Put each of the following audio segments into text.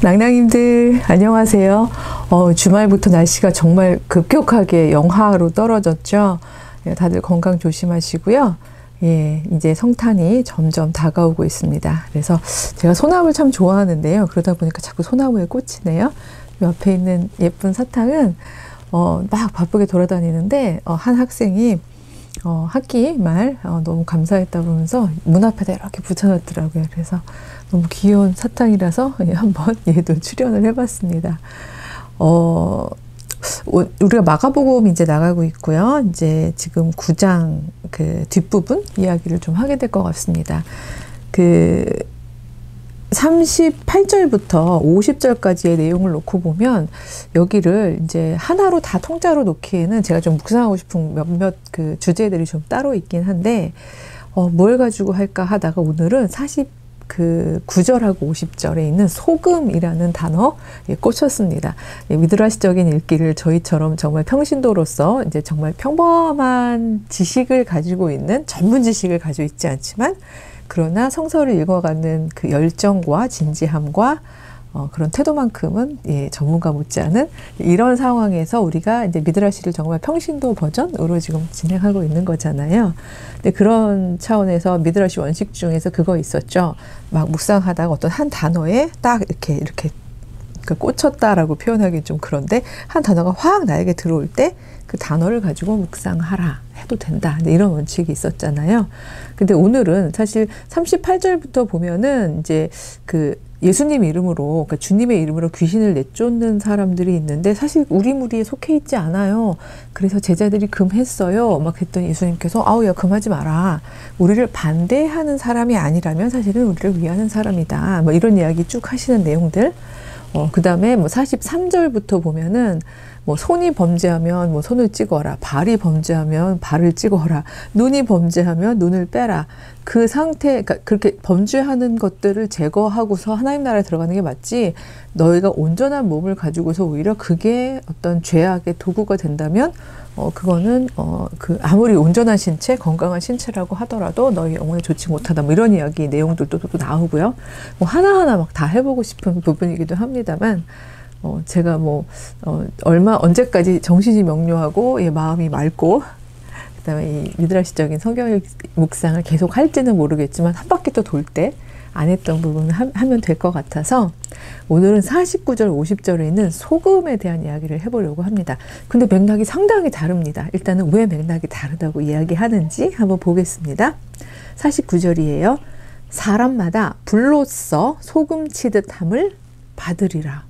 낭낭님들 안녕하세요. 주말부터 날씨가 정말 급격하게 영하로 떨어졌죠. 다들 건강 조심하시고요. 예, 이제 성탄이 점점 다가오고 있습니다. 그래서 제가 소나무를 참 좋아하는데요. 그러다 보니까 자꾸 소나무에 꽂히네요. 옆에 있는 예쁜 사탕은 막 바쁘게 돌아다니는데 한 학생이 학기 말 너무 감사했다고 하면서 문 앞에다 이렇게 붙여놨더라고요. 그래서 너무 귀여운 사탕이라서 한번 얘도 출연을 해봤습니다. 우리가 마가복음 이제 나가고 있고요. 이제 지금 9장 그 뒷부분 이야기를 좀 하게 될 것 같습니다. 그 38절부터 50절까지의 내용을 놓고 보면 여기를 이제 하나로 다 통째로 놓기에는 제가 좀 묵상하고 싶은 몇몇 그 주제들이 좀 따로 있긴 한데 뭘 가지고 할까 하다가 오늘은 49절하고 50절에 있는 소금이라는 단어에 꽂혔습니다. 미드라시적인 읽기를 저희처럼 정말 평신도로서 이제 정말 평범한 지식을 가지고 있는 전문 지식을 가지고 있지 않지만 그러나 성서를 읽어가는 그 열정과 진지함과 그런 태도만큼은 전문가 못지않은 이런 상황에서 우리가 이제 미드라시를 정말 평신도 버전으로 지금 진행하고 있는 거잖아요. 근데 그런 차원에서 미드라시 원식 중에서 그거 있었죠. 막 묵상하다가 어떤 한 단어에 딱 이렇게 꽂혔다라고 표현하기 좀 그런데 한 단어가 확 나에게 들어올 때 그 단어를 가지고 묵상하라 해도 된다. 이런 원칙이 있었잖아요. 근데 오늘은 사실 38절부터 보면은 이제 그 예수님 이름으로, 그러니까 주님의 이름으로 귀신을 내쫓는 사람들이 있는데 사실 우리 무리에 속해 있지 않아요. 그래서 제자들이 금했어요. 막 했더니 예수님께서 아우야 금하지 마라. 우리를 반대하는 사람이 아니라면 사실은 우리를 위하는 사람이다. 뭐 이런 이야기 쭉 하시는 내용들. 그 다음에 뭐 43절부터 보면은 뭐 손이 범죄하면 뭐 손을 찍어라. 발이 범죄하면 발을 찍어라. 눈이 범죄하면 눈을 빼라. 그 상태, 그러니까 그렇게 범죄하는 것들을 제거하고서 하나님 나라에 들어가는 게 맞지. 너희가 온전한 몸을 가지고서 오히려 그게 어떤 죄악의 도구가 된다면 그거는 그 아무리 온전한 신체, 건강한 신체라고 하더라도 너희 영혼에 좋지 못하다. 뭐 이런 이야기 내용들도 또 나오고요. 뭐 하나하나 막 다 해보고 싶은 부분이기도 합니다만 제가 뭐 언제까지 정신이 명료하고 마음이 맑고 그다음에 이 미드라시적인 성경 묵상을 계속 할지는 모르겠지만 한 바퀴 또 돌 때 안 했던 부분을 하면 될 것 같아서 오늘은 49절 50절에 있는 소금에 대한 이야기를 해보려고 합니다. 근데 맥락이 상당히 다릅니다. 일단은 왜 맥락이 다르다고 이야기하는지 한번 보겠습니다. 49절이에요. 사람마다 불로써 소금 치듯 함을 받으리라.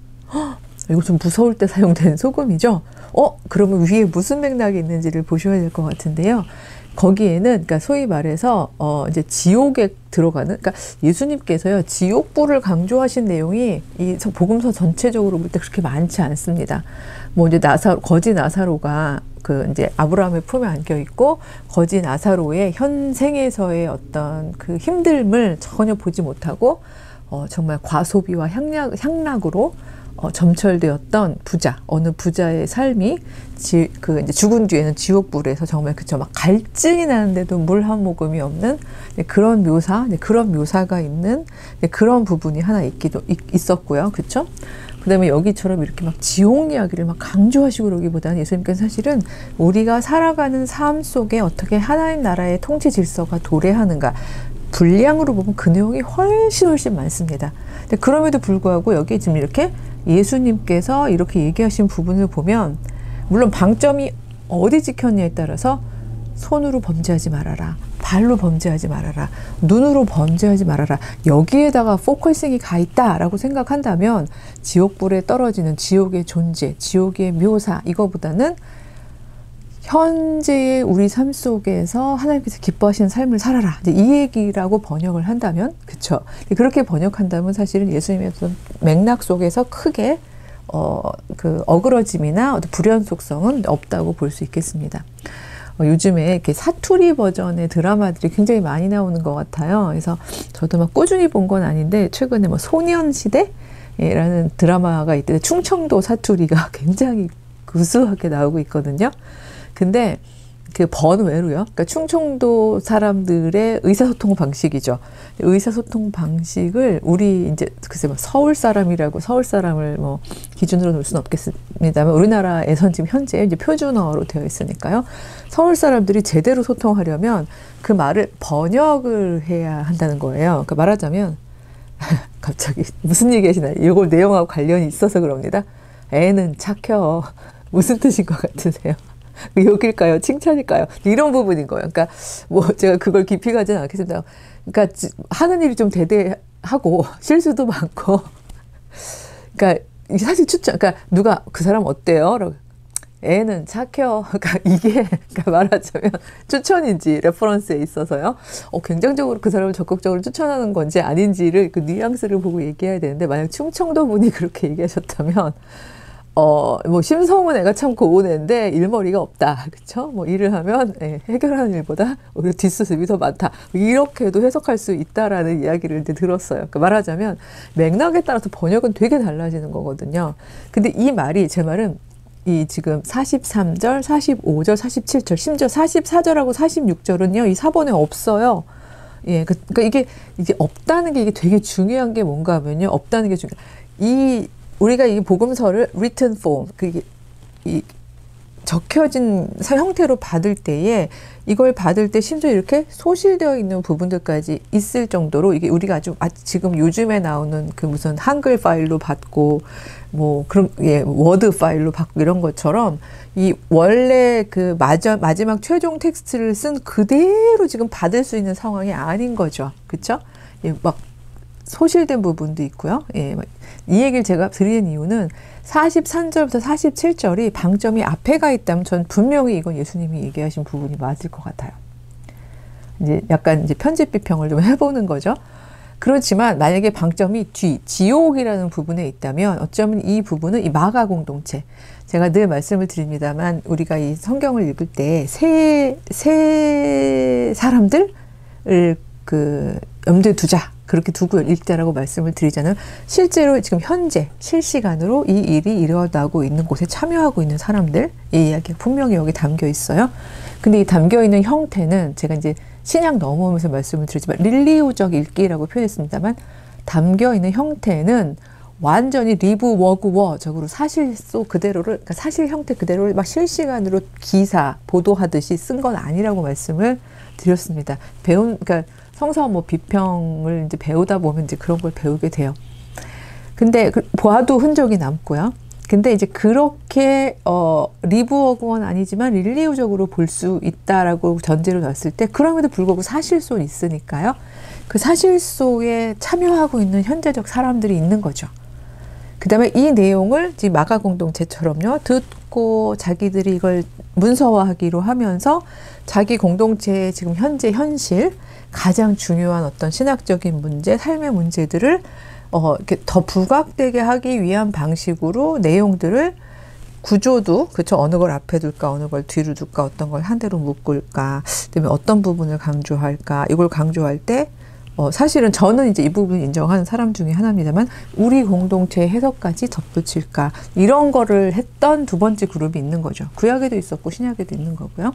이거 좀 무서울 때 사용되는 소금이죠. 그러면 위에 무슨 맥락이 있는지를 보셔야 될 것 같은데요. 거기에는 그러니까 소위 말해서 이제 지옥에 들어가는, 그러니까 예수님께서요 지옥불을 강조하신 내용이 이 복음서 전체적으로 볼 때 그렇게 많지 않습니다. 뭐 이제 거지 나사로가 그 이제 아브라함의 품에 안겨 있고 거지 나사로의 현생에서의 어떤 그 힘듦을 전혀 보지 못하고 정말 과소비와 향락으로 점철되었던 부자, 어느 부자의 삶이 이제 죽은 뒤에는 지옥불에서 정말 막 갈증이 나는데도 물 한 모금이 없는 그런 그런 묘사가 있는 그런 부분이 하나 있었고요. 그쵸? 그 다음에 여기처럼 이렇게 막 지옥 이야기를 막 강조하시고 그러기보다는 예수님께서 사실은 우리가 살아가는 삶 속에 어떻게 하나님 나라의 통치 질서가 도래하는가, 분량으로 보면 그 내용이 훨씬 많습니다. 근데 그럼에도 불구하고 여기 지금 이렇게 예수님께서 이렇게 얘기하신 부분을 보면 물론 방점이 어디 찍혔냐에 따라서 손으로 범죄하지 말아라, 발로 범죄하지 말아라, 눈으로 범죄하지 말아라, 여기에다가 포커싱이 가 있다라고 생각한다면 지옥불에 떨어지는 지옥의 존재, 지옥의 묘사, 이거보다는 현재의 우리 삶 속에서 하나님께서 기뻐하시는 삶을 살아라, 이제 이 얘기라고 번역을 한다면, 그쵸? 그렇게 번역한다면 사실은 예수님의 어떤 맥락 속에서 크게 그 어그러짐이나 어떤 불연속성은 없다고 볼 수 있겠습니다. 요즘에 이렇게 사투리 버전의 드라마들이 굉장히 많이 나오는 것 같아요. 그래서 저도 막 꾸준히 본 건 아닌데 최근에 뭐 소년시대라는 드라마가 있는데 충청도 사투리가 굉장히 구수하게 나오고 있거든요. 근데 그 번외로요. 그러니까 충청도 사람들의 의사소통 방식이죠. 의사소통 방식을 우리 이제 글쎄 뭐 서울 사람이라고 서울 사람을 뭐 기준으로 놓을 수는 없겠습니다만 우리나라에선 지금 현재 이제 표준어로 되어 있으니까요. 서울 사람들이 제대로 소통하려면 그 말을 번역을 해야 한다는 거예요. 그러니까 말하자면 갑자기 무슨 얘기 하시나요? 이걸 내용하고 관련이 있어서 그럽니다. 애는 착혀. 무슨 뜻인 것 같으세요? 욕일까요? 칭찬일까요? 이런 부분인 거예요. 그러니까 뭐 제가 그걸 깊이 가지는 않겠습니다. 그러니까 하는 일이 좀 대대하고 실수도 많고. 그러니까 사실 추천. 그러니까 누가 그 사람 어때요? 라고. 애는 착해요. 그러니까 이게 그러니까 말하자면 추천인지 레퍼런스에 있어서요. 굉장적으로 그 사람을 적극적으로 추천하는 건지 아닌지를 그 뉘앙스를 보고 얘기해야 되는데 만약 충청도 분이 그렇게 얘기하셨다면. 뭐, 심성은 애가 참 고운 애인데, 일머리가 없다. 그쵸? 뭐, 일을 하면, 해결하는 일보다 오히려 뒷수습이 더 많다. 이렇게도 해석할 수 있다라는 이야기를 이제 들었어요. 그러니까 말하자면, 맥락에 따라서 번역은 되게 달라지는 거거든요. 근데 이 말이, 제 말은, 이 지금 43절, 45절, 47절, 심지어 44절하고 46절은요, 이 사본에 없어요. 예, 그러니까 이게 없다는 게 이게 되게 중요한 게 뭔가 하면요, 없다는 게 우리가 이 복음서를 written form, 이 적혀진 형태로 받을 때에 이걸 받을 때 심지어 이렇게 소실되어 있는 부분들까지 있을 정도로 이게 우리가 아주 지금 요즘에 나오는 그 무슨 한글 파일로 받고 뭐 그런 워드 파일로 받고 이런 것처럼 이 원래 그 마지막 최종 텍스트를 쓴 그대로 지금 받을 수 있는 상황이 아닌 거죠. 그렇죠? 막 소실된 부분도 있고요. 이 얘기를 제가 드리는 이유는 43절부터 47절이 방점이 앞에 가 있다면 전 분명히 이건 예수님이 얘기하신 부분이 맞을 것 같아요. 이제 약간 이제 편집 비평을 좀 해보는 거죠. 그렇지만 만약에 방점이 지옥이라는 부분에 있다면 어쩌면 이 부분은 이 마가 공동체. 제가 늘 말씀을 드립니다만 우리가 이 성경을 읽을 때 세 사람들을 염두에 두자. 그렇게 두고 읽자라고 말씀을 드리자면 실제로 지금 현재 실시간으로 이 일이 일어나고 있는 곳에 참여하고 있는 사람들 이 이야기가 분명히 여기 담겨 있어요. 근데 이 담겨 있는 형태는 제가 이제 신약 넘어오면서 말씀을 드리지만 릴리우적 읽기라고 표현했습니다만 담겨 있는 형태는 완전히 리브 워그 워적으로 사실소 그대로를 그러니까 사실 형태 그대로를 막 실시간으로 기사 보도하듯이 쓴 건 아니라고 말씀을 드렸습니다. 그러니까 성서 뭐 비평을 이제 배우다 보면 이제 그런 걸 배우게 돼요. 근데 보아도 흔적이 남고요. 근데 이제 그렇게 리브워그원 아니지만 릴리우적으로 볼 수 있다라고 전제로 놨을 때 그럼에도 불구하고 사실소는 있으니까요. 그 사실소에 참여하고 있는 현재적 사람들이 있는 거죠. 그 다음에 이 내용을 지금 마가 공동체처럼요. 듣고 자기들이 이걸 문서화하기로 하면서 자기 공동체의 지금 현재 현실 가장 중요한 어떤 신학적인 문제, 삶의 문제들을 이렇게 더 부각되게 하기 위한 방식으로 내용들을 구조도 그렇죠. 어느 걸 앞에 둘까, 어느 걸 뒤로 둘까, 어떤 걸 한 대로 묶을까, 그다음에 어떤 부분을 강조할까. 이걸 강조할 때 사실은 저는 이제 이 부분을 인정하는 사람 중에 하나입니다만 우리 공동체의 해석까지 덧붙일까 이런 거를 했던 두 번째 그룹이 있는 거죠. 구약에도 있었고 신약에도 있는 거고요.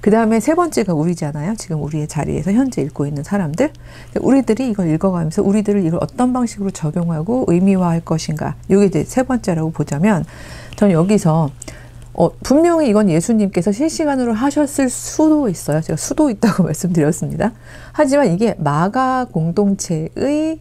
그 다음에 세 번째가 우리잖아요. 지금 우리의 자리에서 현재 읽고 있는 사람들. 우리들이 이걸 읽어가면서 우리들을 이걸 어떤 방식으로 적용하고 의미화할 것인가. 이게 이제 세 번째라고 보자면 저는 여기서 분명히 이건 예수님께서 실시간으로 하셨을 수도 있어요. 제가 수도 있다고 말씀드렸습니다. 하지만 이게 마가 공동체의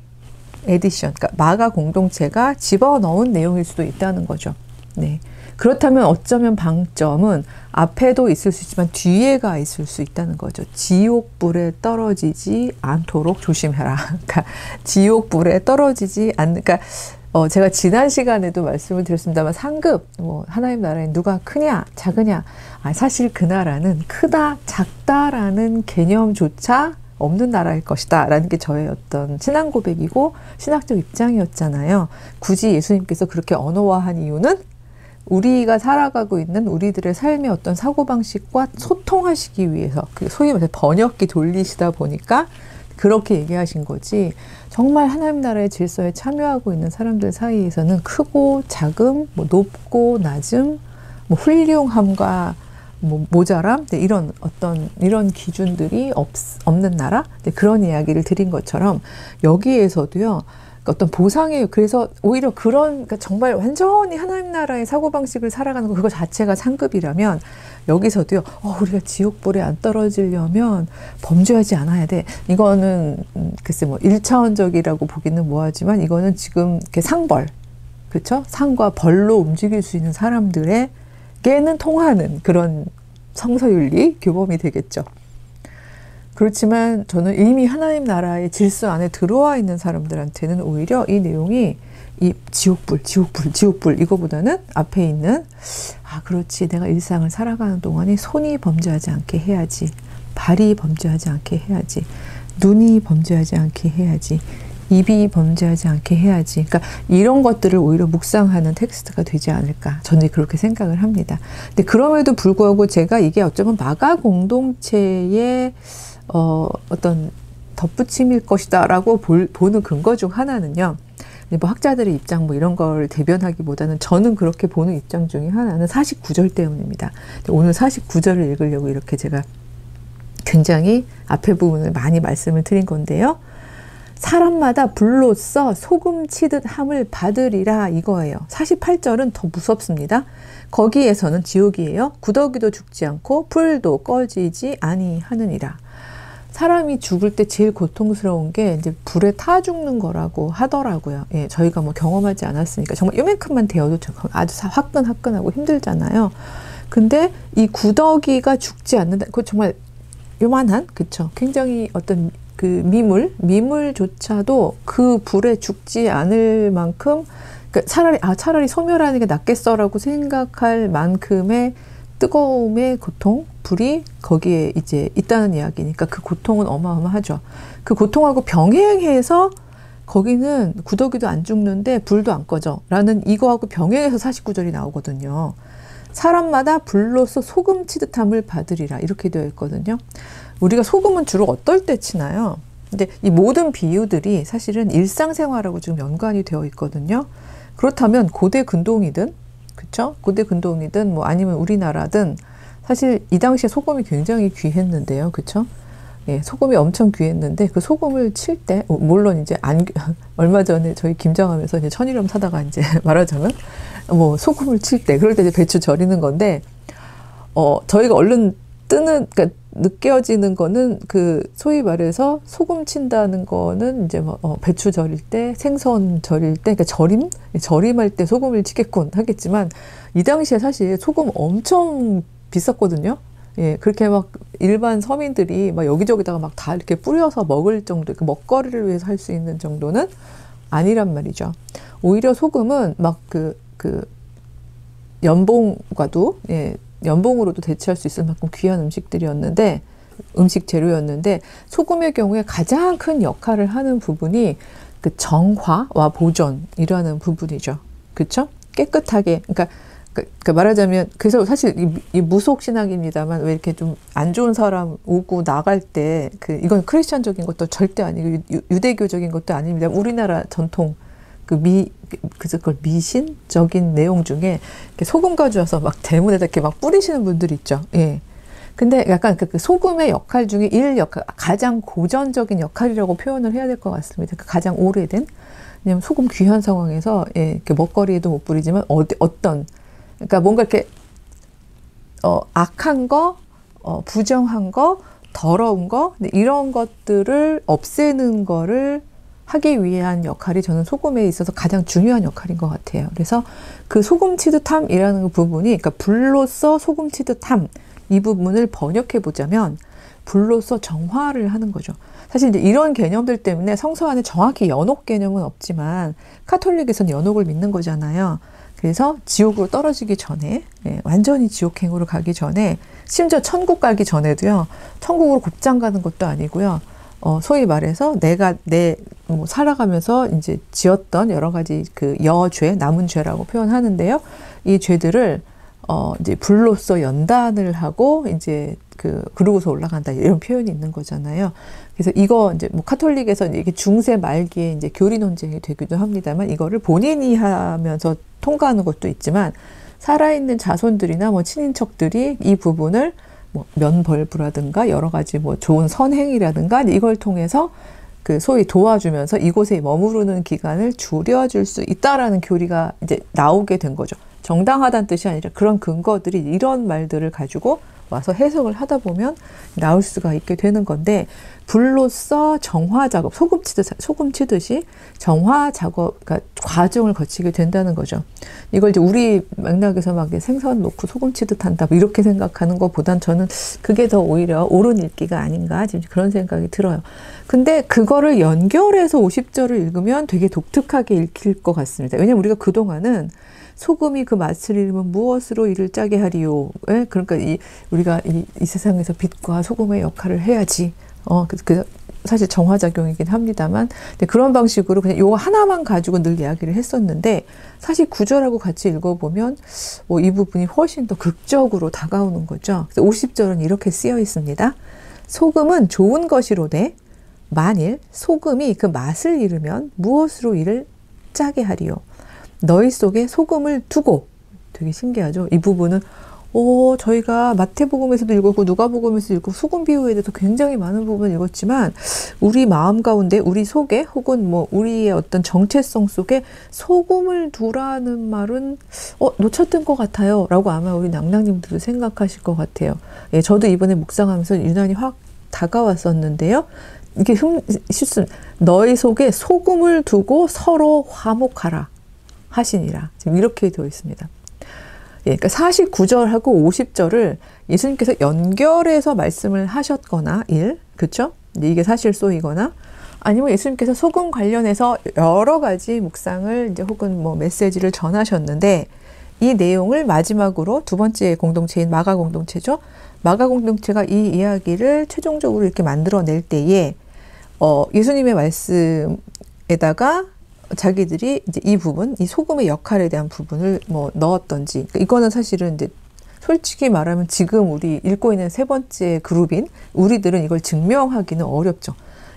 에디션, 그러니까 마가 공동체가 집어넣은 내용일 수도 있다는 거죠. 네. 그렇다면 어쩌면 방점은 앞에도 있을 수 있지만 뒤에가 있을 수 있다는 거죠. 지옥불에 떨어지지 않도록 조심해라. 그러니까 지옥불에 떨어지지 그러니까 제가 지난 시간에도 말씀을 드렸습니다만 상급, 하나님 나라에 누가 크냐, 작으냐. 사실 그 나라는 크다, 작다라는 개념조차 없는 나라일 것이다. 라는 게 저의 어떤 신앙 고백이고 신학적 입장이었잖아요. 굳이 예수님께서 그렇게 언어화한 이유는 우리가 살아가고 있는 우리들의 삶의 어떤 사고방식과 소통하시기 위해서, 소위 말해서 번역기 돌리시다 보니까 그렇게 얘기하신 거지, 정말 하나님 나라의 질서에 참여하고 있는 사람들 사이에서는 크고 작음, 높고 낮음, 훌륭함과 뭐 모자람, 네, 이런 이런 기준들이 없는 나라, 네, 그런 이야기를 드린 것처럼 여기에서도요. 어떤 보상이에요. 그래서 오히려 그러니까 정말 완전히 하나님 나라의 사고방식을 살아가는 거 그거 자체가 상급이라면 여기서도요. 우리가 지옥불에 안 떨어지려면 범죄하지 않아야 돼. 이거는 글쎄 뭐 1차원적이라고 보기는 뭐하지만 이거는 지금 이렇게 상벌, 그렇죠? 상과 벌로 움직일 수 있는 사람들에게는 통하는 그런 성서윤리 교범이 되겠죠. 그렇지만 저는 이미 하나님 나라의 질서 안에 들어와 있는 사람들한테는 오히려 이 내용이 이 지옥불 이거보다는 앞에 있는 그렇지 내가 일상을 살아가는 동안에 손이 범죄하지 않게 해야지, 발이 범죄하지 않게 해야지, 눈이 범죄하지 않게 해야지, 입이 범죄하지 않게 해야지. 그러니까 이런 것들을 오히려 묵상하는 텍스트가 되지 않을까. 저는 그렇게 생각을 합니다. 근데 그럼에도 불구하고 제가 이게 어쩌면 마가 공동체의 어떤 덧붙임일 것이다라고 보는 근거 중 하나는요. 뭐 학자들의 입장 뭐 이런 걸 대변하기보다는 저는 그렇게 보는 입장 중에 하나는 49절 때문입니다. 오늘 49절을 읽으려고 이렇게 제가 굉장히 앞에 부분을 많이 말씀을 드린 건데요. 사람마다 불로써 소금 치듯 함을 받으리라 이거예요. 48절은 더 무섭습니다. 거기에서는 지옥이에요. 구더기도 죽지 않고 불도 꺼지지 아니하느니라. 사람이 죽을 때 제일 고통스러운 게 이제 불에 타 죽는 거라고 하더라고요. 예, 저희가 뭐 경험하지 않았으니까 정말 요만큼만 데워도 아주 화끈하고 힘들잖아요. 근데 이 구더기가 죽지 않는다. 그거 정말 요만한, 그쵸? 굉장히 어떤 그 미물조차도 그 불에 죽지 않을 만큼, 그러니까 차라리 소멸하는 게 낫겠어라고 생각할 만큼의 뜨거움의 고통, 불이 거기에 이제 있다는 이야기니까 그 고통은 어마어마하죠. 그 고통하고 병행해서 거기는 구더기도 안 죽는데 불도 안 꺼져 라는 이거하고 병행해서 49절이 나오거든요. 사람마다 불로서 소금 치듯함을 받으리라 이렇게 되어 있거든요. 우리가 소금은 주로 어떨 때 치나요? 근데 이 모든 비유들이 사실은 일상생활하고 지금 연관이 되어 있거든요. 그렇다면 고대 근동이든, 그쵸? 고대 근동이든, 뭐 아니면 우리나라든, 사실 이 당시에 소금이 굉장히 귀했는데요. 그쵸? 예, 소금이 엄청 귀했는데, 그 소금을 칠 때, 물론 이제 얼마 전에 저희 김장하면서 이제 천일염 사다가 이제 말하자면, 뭐 소금을 칠 때, 그럴 때 이제 배추 절이는 건데, 저희가 얼른 그러니까 느껴지는 거는 그 소위 말해서 소금 친다는 거는 이제 뭐 배추 절일 때, 생선 절일 때, 그러니까 절임할 때 소금을 치겠군 하겠지만 이 당시에 사실 소금 엄청 비쌌거든요. 예, 그렇게 막 일반 서민들이 막 여기저기다가 막 다 이렇게 뿌려서 먹을 정도, 그 먹거리를 위해서 할 수 있는 정도는 아니란 말이죠. 오히려 소금은 막 그 연봉과도, 예, 연봉으로도 대체할 수 있을 만큼 귀한 음식 재료였는데 소금의 경우에 가장 큰 역할을 하는 부분이 그 정화와 보존이라는 부분이죠. 그렇죠? 깨끗하게, 그러니까 말하자면, 그래서 사실 이 무속 신학입니다만 왜 이렇게 좀 안 좋은 사람 오고 나갈 때 이건 크리스천적인 것도 절대 아니고 유대교적인 것도 아닙니다. 우리나라 전통 그걸 미신적인 내용 중에 이렇게 소금 가져와서 막 대문에다 이렇게 막 뿌리시는 분들이 있죠. 예. 근데 약간 그 소금의 역할 중에 가장 고전적인 역할이라고 표현을 해야 될 것 같습니다. 가장 오래된. 왜냐면 소금 귀한 상황에서, 예, 이렇게 먹거리에도 못 뿌리지만 그러니까 뭔가 이렇게, 악한 거, 부정한 거, 더러운 거, 이런 것들을 없애는 거를 하기 위한 역할이 저는 소금에 있어서 가장 중요한 역할인 것 같아요. 그래서 그 소금 치듯함이라는 부분이, 그러니까 불로써 소금 치듯함, 이 부분을 번역해 보자면 불로써 정화를 하는 거죠. 사실 이제 이런 개념들 때문에 성서 안에 정확히 연옥 개념은 없지만 카톨릭에서는 연옥을 믿는 거잖아요. 그래서 지옥으로 떨어지기 전에, 예, 완전히 지옥행으로 가기 전에, 심지어 천국 가기 전에도요, 천국으로 곧장 가는 것도 아니고요, 소위 말해서 내가 살아가면서 이제 지었던 여러 가지 그 여죄, 남은 죄라고 표현하는데요. 이 죄들을 이제 불로써 연단을 하고 이제 그러고서 올라간다 이런 표현이 있는 거잖아요. 그래서 이거 이제 뭐 카톨릭에서 이게 중세 말기에 이제 교리 논쟁이 되기도 합니다만 이거를 본인이 하면서 통과하는 것도 있지만 살아있는 자손들이나 뭐 친인척들이 이 부분을 뭐 면벌부라든가 여러 가지 뭐 좋은 선행이라든가 이걸 통해서 그 소위 도와주면서 이곳에 머무르는 기간을 줄여줄 수 있다라는 교리가 이제 나오게 된 거죠. 정당하다는 뜻이 아니라 그런 근거들이 이런 말들을 가지고 와서 해석을 하다 보면 나올 수가 있게 되는 건데, 불로써 정화 작업, 소금 치듯이 정화 작업, 그러니까 과정을 거치게 된다는 거죠. 이걸 이제 우리 맥락에서 막 생선 놓고 소금 치듯 한다, 뭐 이렇게 생각하는 것보단 저는 그게 더 오히려 옳은 읽기가 아닌가, 지금 그런 생각이 들어요. 근데 그거를 연결해서 50절을 읽으면 되게 독특하게 읽힐 것 같습니다. 왜냐면 우리가 그동안은 소금이 그 맛을 잃으면 무엇으로 이를 짜게 하리요. 예? 그러니까 우리가 이 세상에서 빛과 소금의 역할을 해야지. 그 사실 정화작용이긴 합니다만, 근데 그런 방식으로 그냥 요거 하나만 가지고 늘 이야기를 했었는데, 사실 구절하고 같이 읽어보면 이 부분이 훨씬 더 극적으로 다가오는 거죠. 그래서 50절은 이렇게 쓰여 있습니다. 소금은 좋은 것이로되 만일 소금이 그 맛을 잃으면 무엇으로 이를 짜게 하리요. 너희 속에 소금을 두고, 되게 신기하죠. 이 부분은 저희가 마태복음에서도 읽었고 누가복음에서도 읽고 소금 비유에 대해서 굉장히 많은 부분을 읽었지만, 우리 마음 가운데, 우리 속에, 혹은 뭐 우리의 어떤 정체성 속에 소금을 두라는 말은 놓쳤던 것 같아요 라고 아마 우리 낭낭님들도 생각하실 것 같아요. 예, 저도 이번에 묵상하면서 유난히 확 다가왔었는데요. 이게 실수, 너희 속에 소금을 두고 서로 화목하라 하시니라. 지금 이렇게 되어 있습니다. 예, 그러니까 49절하고 50절을 예수님께서 연결해서 말씀을 하셨거나, 그렇죠? 이게 사실소이거나, 아니면 예수님께서 소금 관련해서 여러 가지 묵상을 이제 혹은 뭐 메시지를 전하셨는데, 이 내용을 마지막으로 두 번째 공동체인 마가 공동체죠. 마가 공동체가 이 이야기를 최종적으로 이렇게 만들어낼 때에 예수님의 말씀에다가 자기들이 이제 이 부분, 이 소금의 역할에 대한 부분을 뭐 넣었던지, 이거는 사실은 이제 솔직히 말하면 지금 우리 읽고 있는 세 번째 그룹인 우리들은 이걸 증명하기는 어렵죠.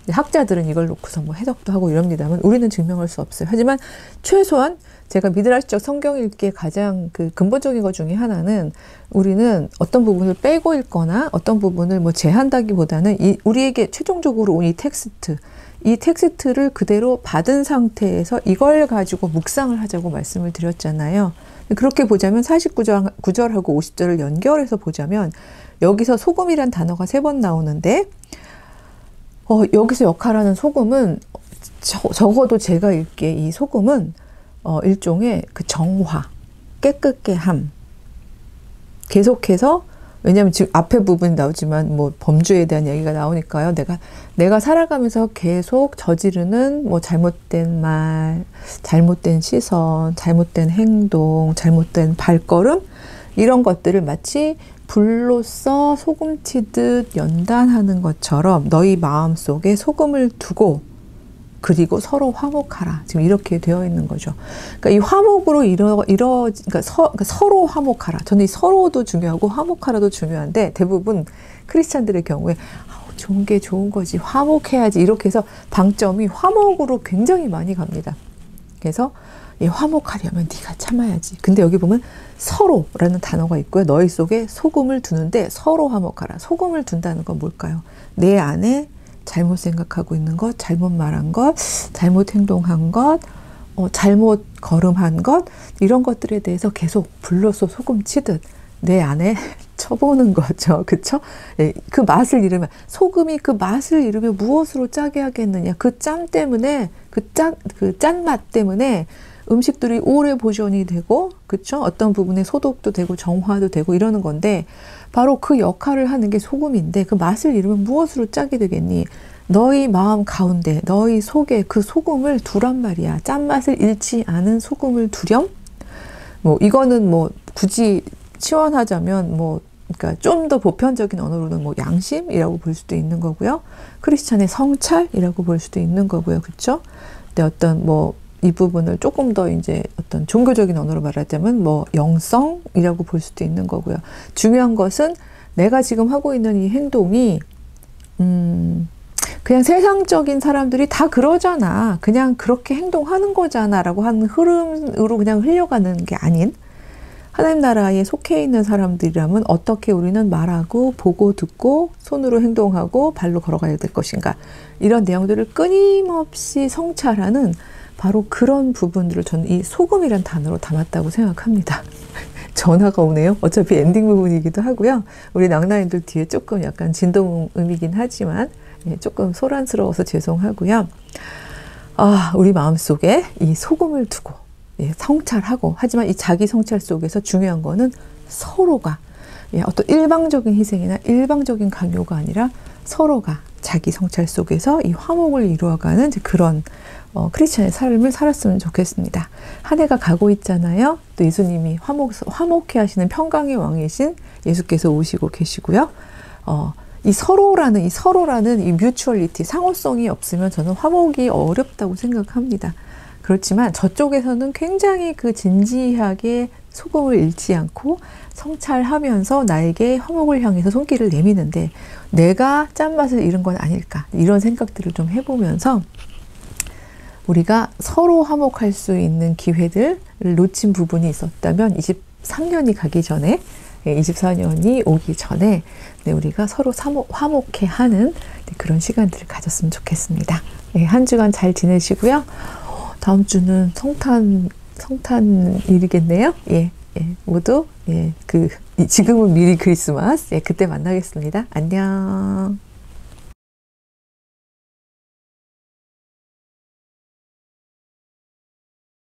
학자들은 이걸 놓고서 뭐 해석도 하고 이럽니다만 우리는 증명할 수 없어요. 하지만 최소한 제가 미드라시적 성경 읽기의 가장 그 근본적인 것 중에 하나는, 우리는 어떤 부분을 빼고 읽거나 어떤 부분을 뭐 제한다기보다는 우리에게 최종적으로 온 이 텍스트를 그대로 받은 상태에서 이걸 가지고 묵상을 하자고 말씀을 드렸잖아요. 그렇게 보자면 49절하고 50절을 연결해서 보자면 여기서 소금이란 단어가 3번 나오는데, 여기서 역할하는 소금은 적어도 제가 읽기에 이 소금은 일종의 그 정화, 깨끗게 함. 계속해서, 왜냐하면 지금 앞에 부분이 나오지만 뭐 범죄에 대한 얘기가 나오니까요. 내가 살아가면서 계속 저지르는 뭐 잘못된 말, 잘못된 시선, 잘못된 행동, 잘못된 발걸음, 이런 것들을 마치 불로써 소금 치듯 연단하는 것처럼 너희 마음속에 소금을 두고 그리고 서로 화목하라. 지금 이렇게 되어 있는 거죠. 그러니까 이 화목으로 그러니까 서로 화목하라. 저는 이 서로도 중요하고 화목하라도 중요한데, 대부분 크리스찬들의 경우에 좋은 게 좋은 거지, 화목해야지, 이렇게 해서 방점이 화목으로 굉장히 많이 갑니다. 그래서 화목하려면 네가 참아야지. 근데 여기 보면 서로라는 단어가 있고요. 너희 속에 소금을 두는데 서로 화목하라. 소금을 둔다는 건 뭘까요? 내 안에 잘못 생각하고 있는 것, 잘못 말한 것, 잘못 행동한 것, 잘못 걸음한 것, 이런 것들에 대해서 계속 불로써 소금 치듯 내 안에 쳐보는 거죠. 그쵸? 예, 그 맛을 잃으면, 소금이 그 맛을 잃으면 무엇으로 짜게 하겠느냐. 그 짠 때문에, 그 짠맛 때문에 음식들이 오래 보존이 되고, 그쵸? 어떤 부분에 소독도 되고 정화도 되고 이러는 건데, 바로 그 역할을 하는 게 소금인데, 그 맛을 잃으면 무엇으로 짜게 되겠니? 너희 마음 가운데, 너희 속에 그 소금을 두란 말이야. 짠맛을 잃지 않은 소금을 두렴? 뭐 이거는 뭐 굳이 치환하자면 그러니까 좀 더 보편적인 언어로는 뭐 양심이라고 볼 수도 있는 거고요. 크리스찬의 성찰이라고 볼 수도 있는 거고요. 그렇죠? 근데 어떤 이 부분을 조금 더 이제 어떤 종교적인 언어로 말하자면 영성이라고 볼 수도 있는 거고요. 중요한 것은 내가 지금 하고 있는 이 행동이 그냥 세상적인 사람들이 다 그러잖아, 그냥 그렇게 행동하는 거잖아 라고 하는 흐름으로 그냥 흘려가는 게 아닌, 하나님 나라에 속해 있는 사람들이라면 어떻게 우리는 말하고 보고 듣고 손으로 행동하고 발로 걸어가야 될 것인가, 이런 내용들을 끊임없이 성찰하는 바로 그런 부분들을 저는 이 소금이란 단어로 담았다고 생각합니다. 전화가 오네요. 어차피 엔딩 부분이기도 하고요. 우리 낭나이들 뒤에 조금 약간 진동음이긴 하지만 조금 소란스러워서 죄송하고요. 우리 마음속에 이 소금을 두고 성찰하고, 하지만 이 자기 성찰 속에서 중요한 거는 서로가 어떤 일방적인 희생이나 일방적인 강요가 아니라 서로가 자기 성찰 속에서 이 화목을 이루어가는 그런 크리스천의 삶을 살았으면 좋겠습니다. 한 해가 가고 있잖아요. 또 예수님이 화목해 하시는 평강의 왕이신 예수께서 오시고 계시고요. 이 서로라는 이 뮤추얼리티, 상호성이 없으면 저는 화목이 어렵다고 생각합니다. 그렇지만 저쪽에서는 굉장히 그 진지하게 소금을 잃지 않고 성찰하면서 나에게 화목을 향해서 손길을 내미는데, 내가 짠맛을 잃은 건 아닐까, 이런 생각들을 좀 해보면서 우리가 서로 화목할 수 있는 기회들을 놓친 부분이 있었다면 23년이 가기 전에, 24년이 오기 전에 우리가 서로 화목해 하는 그런 시간들을 가졌으면 좋겠습니다. 한 주간 잘 지내시고요. 다음 주는 성탄일이겠네요. 모두 지금은 미리 크리스마스. 그때 만나겠습니다. 안녕.